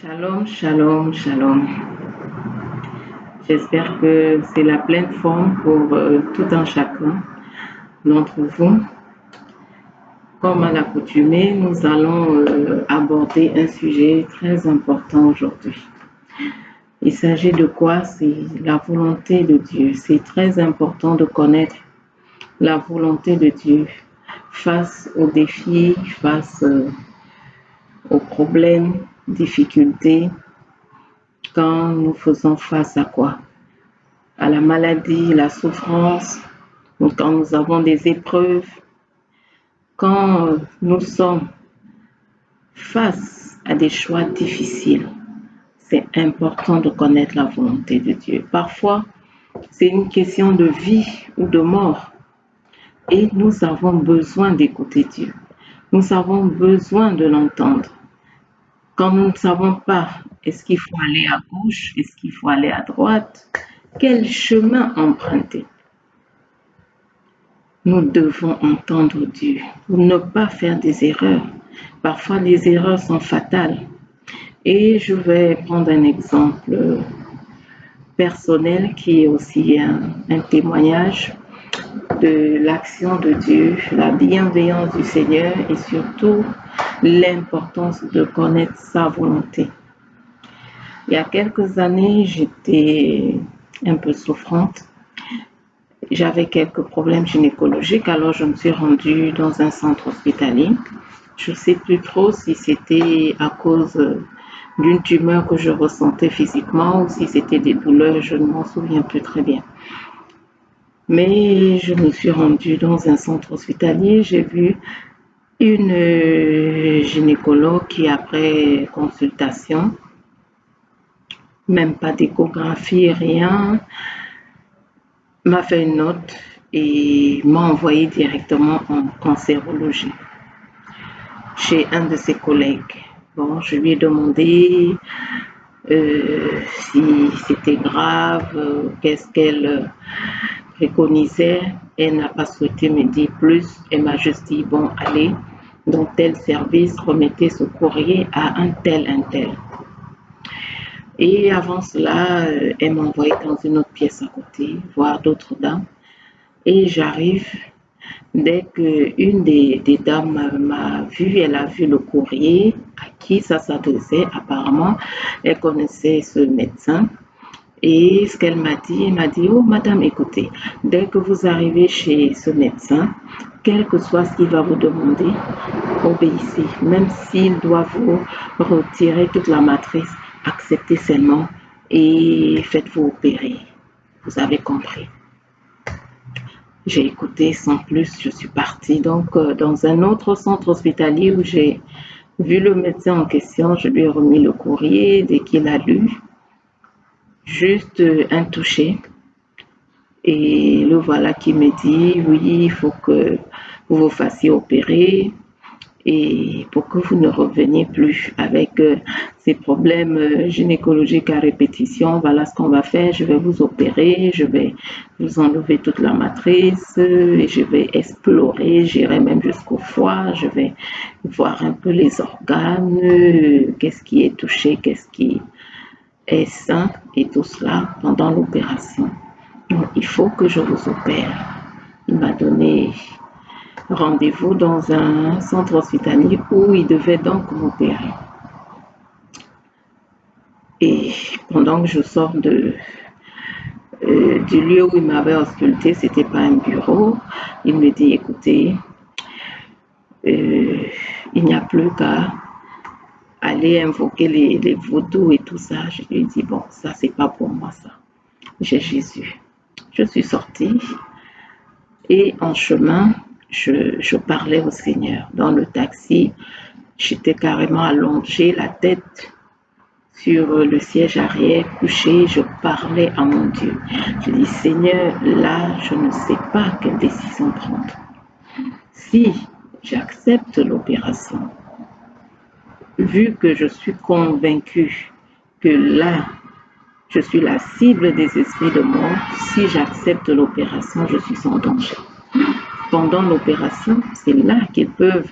Shalom, shalom, shalom. J'espère que c'est la pleine forme pour tout un chacun d'entre vous. Comme à l'accoutumée, nous allons aborder un sujet très important aujourd'hui. Il s'agit de quoi? C'est la volonté de Dieu. C'est très important de connaître la volonté de Dieu face aux défis, face aux problèmes, difficultés, quand nous faisons face à quoi? À la maladie, la souffrance, ou quand nous avons des épreuves, quand nous sommes face à des choix difficiles. C'est important de connaître la volonté de Dieu. Parfois, c'est une question de vie ou de mort. Et nous avons besoin d'écouter Dieu. Nous avons besoin de l'entendre. Quand nous ne savons pas, est-ce qu'il faut aller à gauche, est-ce qu'il faut aller à droite, quel chemin emprunter? Nous devons entendre Dieu pour ne pas faire des erreurs. Parfois, les erreurs sont fatales. Et je vais prendre un exemple personnel qui est aussi un témoignage de l'action de Dieu, la bienveillance du Seigneur et surtout l'importance de connaître sa volonté. Il y a quelques années, j'étais un peu souffrante. J'avais quelques problèmes gynécologiques, alors je me suis rendue dans un centre hospitalier. Je ne sais plus trop si c'était à cause d'une tumeur que je ressentais physiquement ou si c'était des douleurs, je ne m'en souviens plus très bien. Mais je me suis rendue dans un centre hospitalier, j'ai vu une gynécologue qui, après consultation, même pas d'échographie, rien, m'a fait une note et m'a envoyé directement en cancérologie chez un de ses collègues. Bon, je lui ai demandé si c'était grave, qu'est-ce qu'elle préconisait. Elle n'a pas souhaité me dire plus. Elle m'a juste dit, bon, allez, dans tel service, remettez ce courrier à un tel. Et avant cela, elle m'a envoyé dans une autre pièce à côté, voir d'autres dames. Et j'arrive, dès qu'une des dames m'a vu, elle a vu le courrier à qui ça s'adressait. Apparemment, elle connaissait ce médecin. Et ce qu'elle m'a dit, elle m'a dit, oh madame, écoutez, dès que vous arrivez chez ce médecin, quel que soit ce qu'il va vous demander, obéissez. Même s'il doit vous retirer toute la matrice, acceptez seulement et faites-vous opérer. Vous avez compris. J'ai écouté sans plus, je suis partie donc dans un autre centre hospitalier où j'ai vu le médecin en question. Je lui ai remis le courrier dès qu'il a lu, juste un toucher. Et le voilà qui me dit, oui, il faut que vous vous fassiez opérer et pour que vous ne reveniez plus avec ces problèmes gynécologiques à répétition. Voilà ce qu'on va faire, je vais vous opérer, je vais vous enlever toute la matrice et je vais explorer, j'irai même jusqu'au foie, je vais voir un peu les organes, qu'est-ce qui est touché, qu'est-ce qui est sain et tout cela pendant l'opération. Donc, il faut que je vous opère. Il m'a donné rendez-vous dans un centre hospitalier où il devait donc m'opérer. Et pendant que je sors du lieu où il m'avait ausculté, c'était pas un bureau, il me dit, écoutez, il n'y a plus qu'à aller invoquer les vaudous et tout ça. Je lui ai dit, bon, ça c'est pas pour moi ça. J'ai Jésus. Je suis sortie et en chemin, je parlais au Seigneur. Dans le taxi, j'étais carrément allongée, la tête sur le siège arrière, couchée, je parlais à mon Dieu. Je dis, Seigneur, là, je ne sais pas quelle décision prendre. Si j'accepte l'opération, vu que je suis convaincue que là, je suis la cible des esprits de mort, si j'accepte l'opération, je suis en danger. Pendant l'opération, c'est là qu'ils peuvent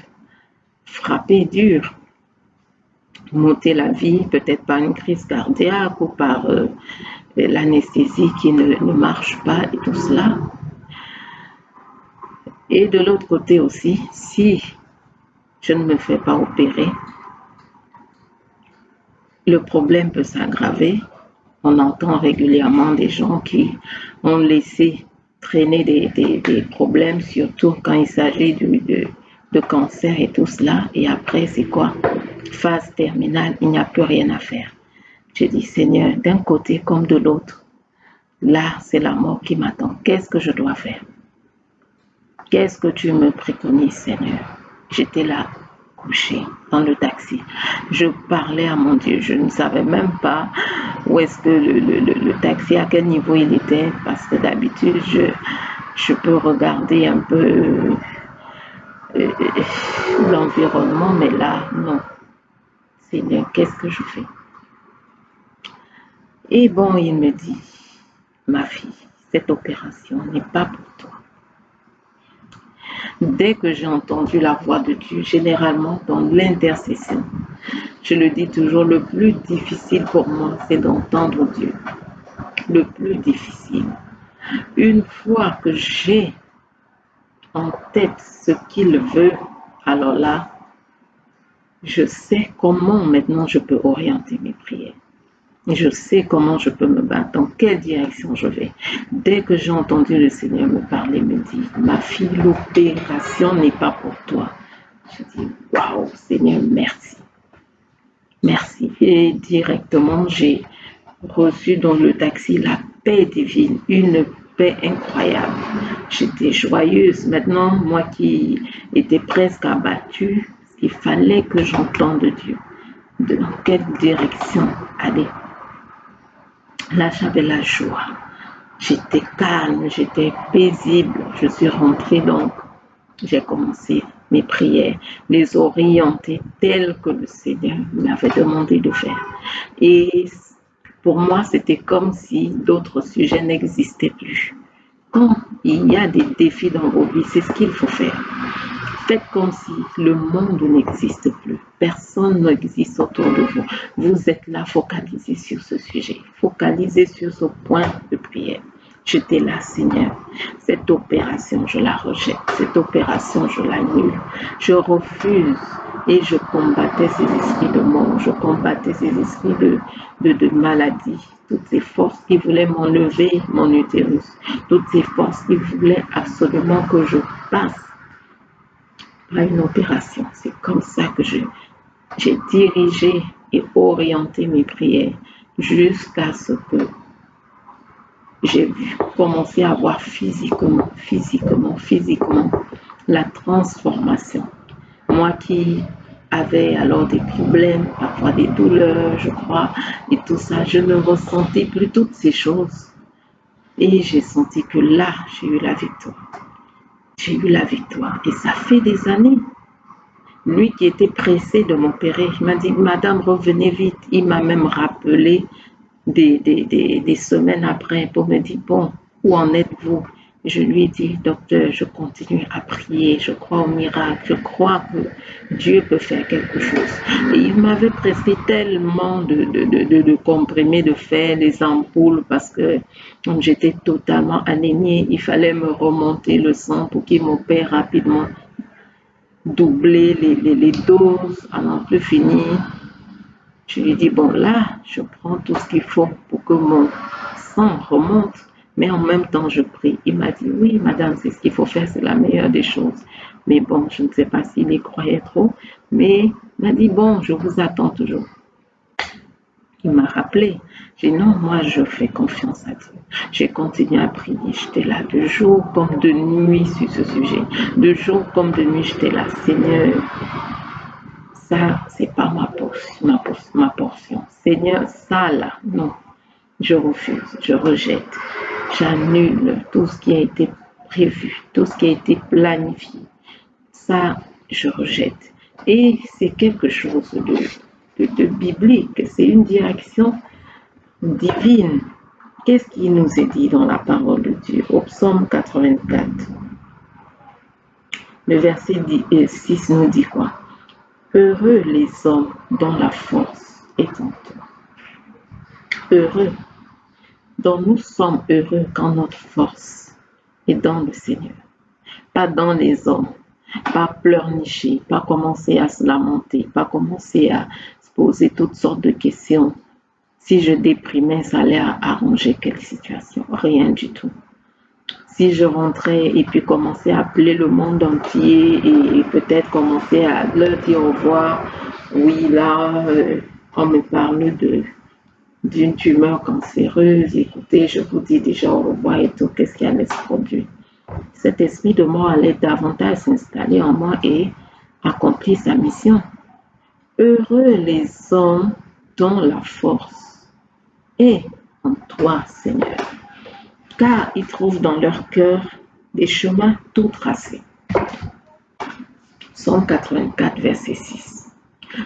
frapper dur. m'ôter la vie, peut-être par une crise cardiaque ou par l'anesthésie qui ne marche pas et tout cela. Et de l'autre côté aussi, si je ne me fais pas opérer, le problème peut s'aggraver. On entend régulièrement des gens qui ont laissé traîner des problèmes, surtout quand il s'agit de cancer et tout cela. Et après, c'est quoi? Phase terminale, il n'y a plus rien à faire. J'ai dit, Seigneur, d'un côté comme de l'autre, là, c'est la mort qui m'attend. Qu'est-ce que je dois faire? Qu'est-ce que tu me préconises, Seigneur? J'étais là, couché dans le taxi. Je parlais à mon Dieu. Je ne savais même pas où est-ce que le taxi, à quel niveau il était, parce que d'habitude, je peux regarder un peu l'environnement, mais là, non. Seigneur, qu'est-ce que je fais? Et bon, il me dit, ma fille, cette opération n'est pas pour toi. Dès que j'ai entendu la voix de Dieu, généralement dans l'intercession, je le dis toujours, le plus difficile pour moi, c'est d'entendre Dieu. Le plus difficile. Une fois que j'ai en tête ce qu'il veut, alors là, je sais comment maintenant je peux orienter mes prières. Je sais comment je peux me battre, dans quelle direction je vais. Dès que j'ai entendu le Seigneur me parler, me dire, ma fille, l'opération n'est pas pour toi. Je dis, waouh, Seigneur, merci. Merci. Et directement, j'ai reçu dans le taxi la paix divine, une paix incroyable. J'étais joyeuse. Maintenant, moi qui étais presque abattue, il fallait que j'entende Dieu. Dans quelle direction aller? Là, j'avais la joie. J'étais calme, j'étais paisible. Je suis rentrée donc. J'ai commencé mes prières, les orienter telles que le Seigneur m'avait demandé de faire. Et pour moi, c'était comme si d'autres sujets n'existaient plus. Quand il y a des défis dans vos vies, c'est ce qu'il faut faire. Faites comme si le monde n'existe plus. Personne n'existe autour de vous. Vous êtes là, focalisez sur ce sujet. Focalisez sur ce point de prière. J'étais là, Seigneur. Cette opération, je la rejette. Cette opération, je l'annule. Je refuse. Et je combattais ces esprits de mort. Je combattais ces esprits de maladie. Toutes ces forces qui voulaient m'enlever mon utérus. Toutes ces forces qui voulaient absolument que je passe à une opération. C'est comme ça que j'ai dirigé et orienté mes prières jusqu'à ce que j'ai commencé à voir physiquement la transformation. Moi qui avais alors des problèmes, parfois des douleurs, je crois, et tout ça, je ne ressentais plus toutes ces choses. Et j'ai senti que là, j'ai eu la victoire. J'ai eu la victoire. Et ça fait des années. Lui qui était pressé de m'opérer, il m'a dit, Madame, revenez vite. Il m'a même rappelé des semaines après pour me dire, bon, où en êtes-vous? Je lui ai dit, docteur, je continue à prier, je crois au miracle, je crois que Dieu peut faire quelque chose. Et il m'avait prescrit tellement de comprimés, de fer, des ampoules, parce que comme j'étais totalement anémiée, il fallait me remonter le sang pour qu'il m'opère rapidement, doubler les doses à n'en plus finir. Je lui ai dit, bon là, je prends tout ce qu'il faut pour que mon sang remonte, mais en même temps, je prie. Il m'a dit, oui, madame, c'est ce qu'il faut faire, c'est la meilleure des choses. Mais bon, je ne sais pas s'il y croyait trop, mais il m'a dit, bon, je vous attends toujours. Il m'a rappelé. J'ai dit, non, moi, je fais confiance à Dieu. J'ai continué à prier. J'étais là de jour comme de nuit sur ce sujet. De jour comme de nuit, j'étais là, Seigneur, ça, c'est pas ma portion. Seigneur, ça là, non. Je refuse, je rejette, j'annule tout ce qui a été prévu, tout ce qui a été planifié. Ça, je rejette. Et c'est quelque chose de biblique, c'est une direction divine. Qu'est-ce qui nous est dit dans la parole de Dieu? Au psaume 84, le verset 6 nous dit quoi? Heureux les hommes dont la force est en toi. Heureux, dont nous sommes heureux quand notre force est dans le Seigneur, pas dans les hommes, pas pleurnicher, pas commencer à se lamenter, pas commencer à se poser toutes sortes de questions. Si je déprimais, ça allait arranger quelle situation? Rien du tout. Si je rentrais et puis commençais à appeler le monde entier et peut-être commencer à leur dire au revoir, oui, là, on me parle d'une tumeur cancéreuse, écoutez, je vous dis déjà au revoir et tout, qu'est-ce qui allait se produire? Cet esprit de mort allait davantage s'installer en moi et accomplir sa mission. Heureux les hommes dont la force est en toi, Seigneur, car ils trouvent dans leur cœur des chemins tout tracés. Psaume 84, verset 6.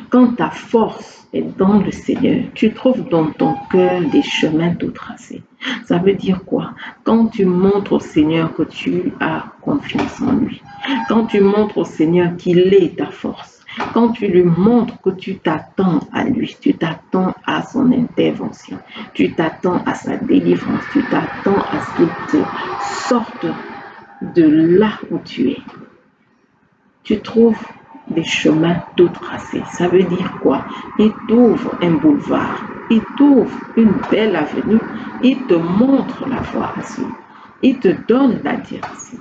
Quand ta force est dans le Seigneur, tu trouves dans ton cœur des chemins tout tracés. Ça veut dire quoi? Quand tu montres au Seigneur que tu as confiance en lui, quand tu montres au Seigneur qu'il est ta force, quand tu lui montres que tu t'attends à lui, tu t'attends à son intervention, tu t'attends à sa délivrance, tu t'attends à ce qu'il te sorte de là où tu es. Tu trouves des chemins tout tracés. Ça veut dire quoi? Il t'ouvre un boulevard, il t'ouvre une belle avenue, il te montre la voie à suivre, il te donne la direction.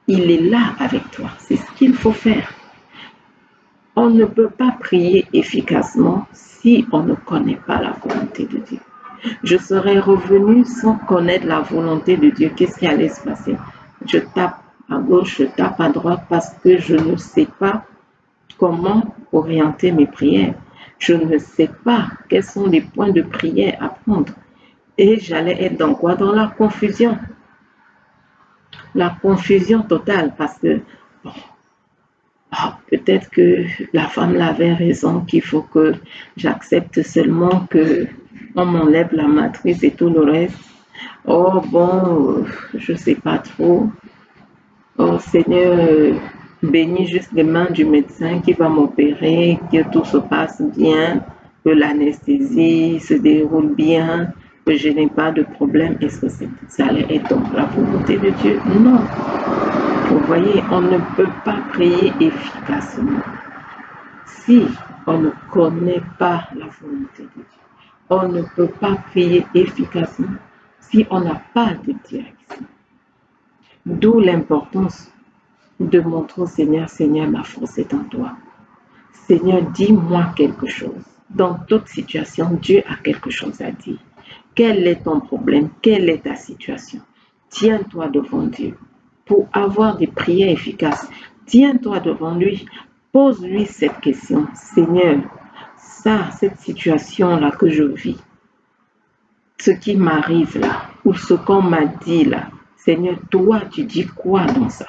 Il est là avec toi, c'est ce qu'il faut faire. On ne peut pas prier efficacement si on ne connaît pas la volonté de Dieu. Je serais revenu sans connaître la volonté de Dieu. Qu'est-ce qui allait se passer? Je tape à gauche, je tape à droite parce que je ne sais pas comment orienter mes prières. Je ne sais pas quels sont les points de prière à prendre. Et j'allais être dans quoi? Dans la confusion. La confusion totale parce que bon, peut-être que la femme avait raison, qu'il faut que j'accepte seulement que on m'enlève la matrice et tout le reste. Oh bon, je sais pas trop. Oh Seigneur, bénis juste les mains du médecin qui va m'opérer, que tout se passe bien, que l'anesthésie se déroule bien, que je n'ai pas de problème. Est-ce que ça allait être donc la volonté de Dieu? Non. Vous voyez, on ne peut pas prier efficacement si on ne connaît pas la volonté de Dieu. On ne peut pas prier efficacement si on n'a pas de direction. D'où l'importance de montrer au Seigneur, Seigneur, ma force est en toi. Seigneur, dis-moi quelque chose. Dans toute situation, Dieu a quelque chose à dire. Quel est ton problème? Quelle est ta situation? Tiens-toi devant Dieu. Pour avoir des prières efficaces, tiens-toi devant lui. Pose-lui cette question. Seigneur, cette situation-là que je vis, ce qui m'arrive là, ou ce qu'on m'a dit là, Seigneur, toi, tu dis quoi dans ça?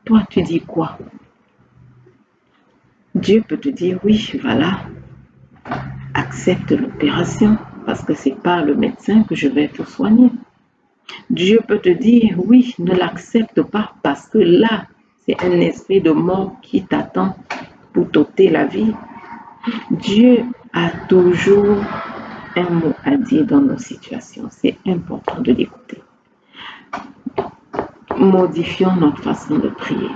Toi, tu dis quoi? Dieu peut te dire, oui, voilà, accepte l'opération parce que c'est par le médecin que je vais te soigner. Dieu peut te dire, oui, ne l'accepte pas parce que là, c'est un esprit de mort qui t'attend pour t'ôter la vie. Dieu a toujours un mot à dire dans nos situations. C'est important de l'écouter. Modifions notre façon de prier.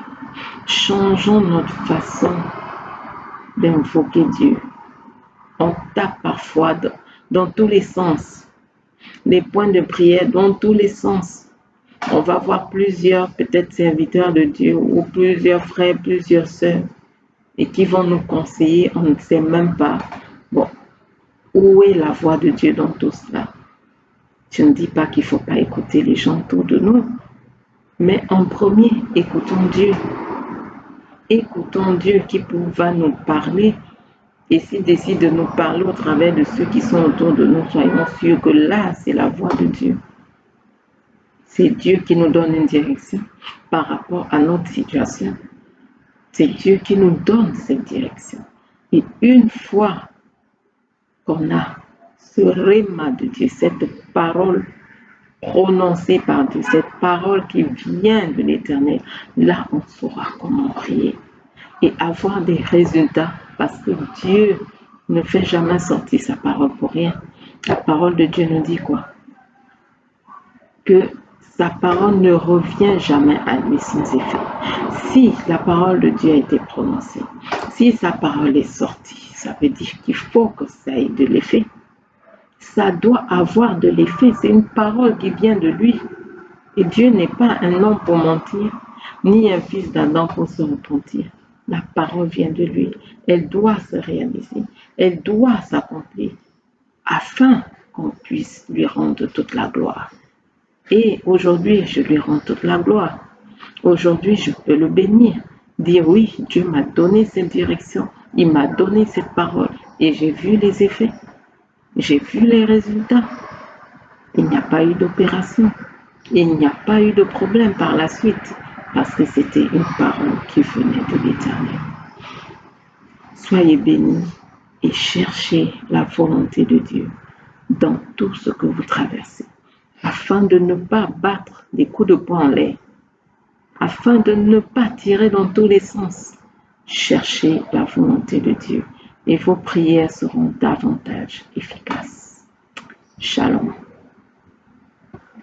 Changeons notre façon d'invoquer Dieu. On tape parfois dans tous les sens. Les points de prière dans tous les sens. On va voir plusieurs peut-être serviteurs de Dieu ou plusieurs frères, plusieurs sœurs et qui vont nous conseiller. On ne sait même pas, bon, où est la voix de Dieu dans tout cela. Je ne dis pas qu'il ne faut pas écouter les gens autour de nous, mais en premier, écoutons Dieu. Écoutons Dieu qui va nous parler. Et s'il décide de nous parler au travers de ceux qui sont autour de nous, soyons sûrs que là, c'est la voix de Dieu. C'est Dieu qui nous donne une direction par rapport à notre situation. C'est Dieu qui nous donne cette direction. Et une fois qu'on a ce réma de Dieu, cette parole prononcée par Dieu, cette parole qui vient de l'Éternel, là, on saura comment prier. et avoir des résultats, parce que Dieu ne fait jamais sortir sa parole pour rien. La parole de Dieu nous dit quoi? Que sa parole ne revient jamais à lui sans effet. Si la parole de Dieu a été prononcée, si sa parole est sortie, ça veut dire qu'il faut que ça ait de l'effet. Ça doit avoir de l'effet. C'est une parole qui vient de lui. Et Dieu n'est pas un homme pour mentir, ni un fils d'Adam pour se repentir. La parole vient de lui. Elle doit se réaliser. Elle doit s'accomplir afin qu'on puisse lui rendre toute la gloire. Et aujourd'hui, je lui rends toute la gloire. Aujourd'hui, je peux le bénir. Dire oui, Dieu m'a donné cette direction. Il m'a donné cette parole. Et j'ai vu les effets. J'ai vu les résultats. Il n'y a pas eu d'opération. Il n'y a pas eu de problème par la suite. Parce que c'était une parole qui venait de l'Éternel. Soyez bénis et cherchez la volonté de Dieu dans tout ce que vous traversez, afin de ne pas battre des coups de poing en l'air, afin de ne pas tirer dans tous les sens. Cherchez la volonté de Dieu et vos prières seront davantage efficaces. Shalom.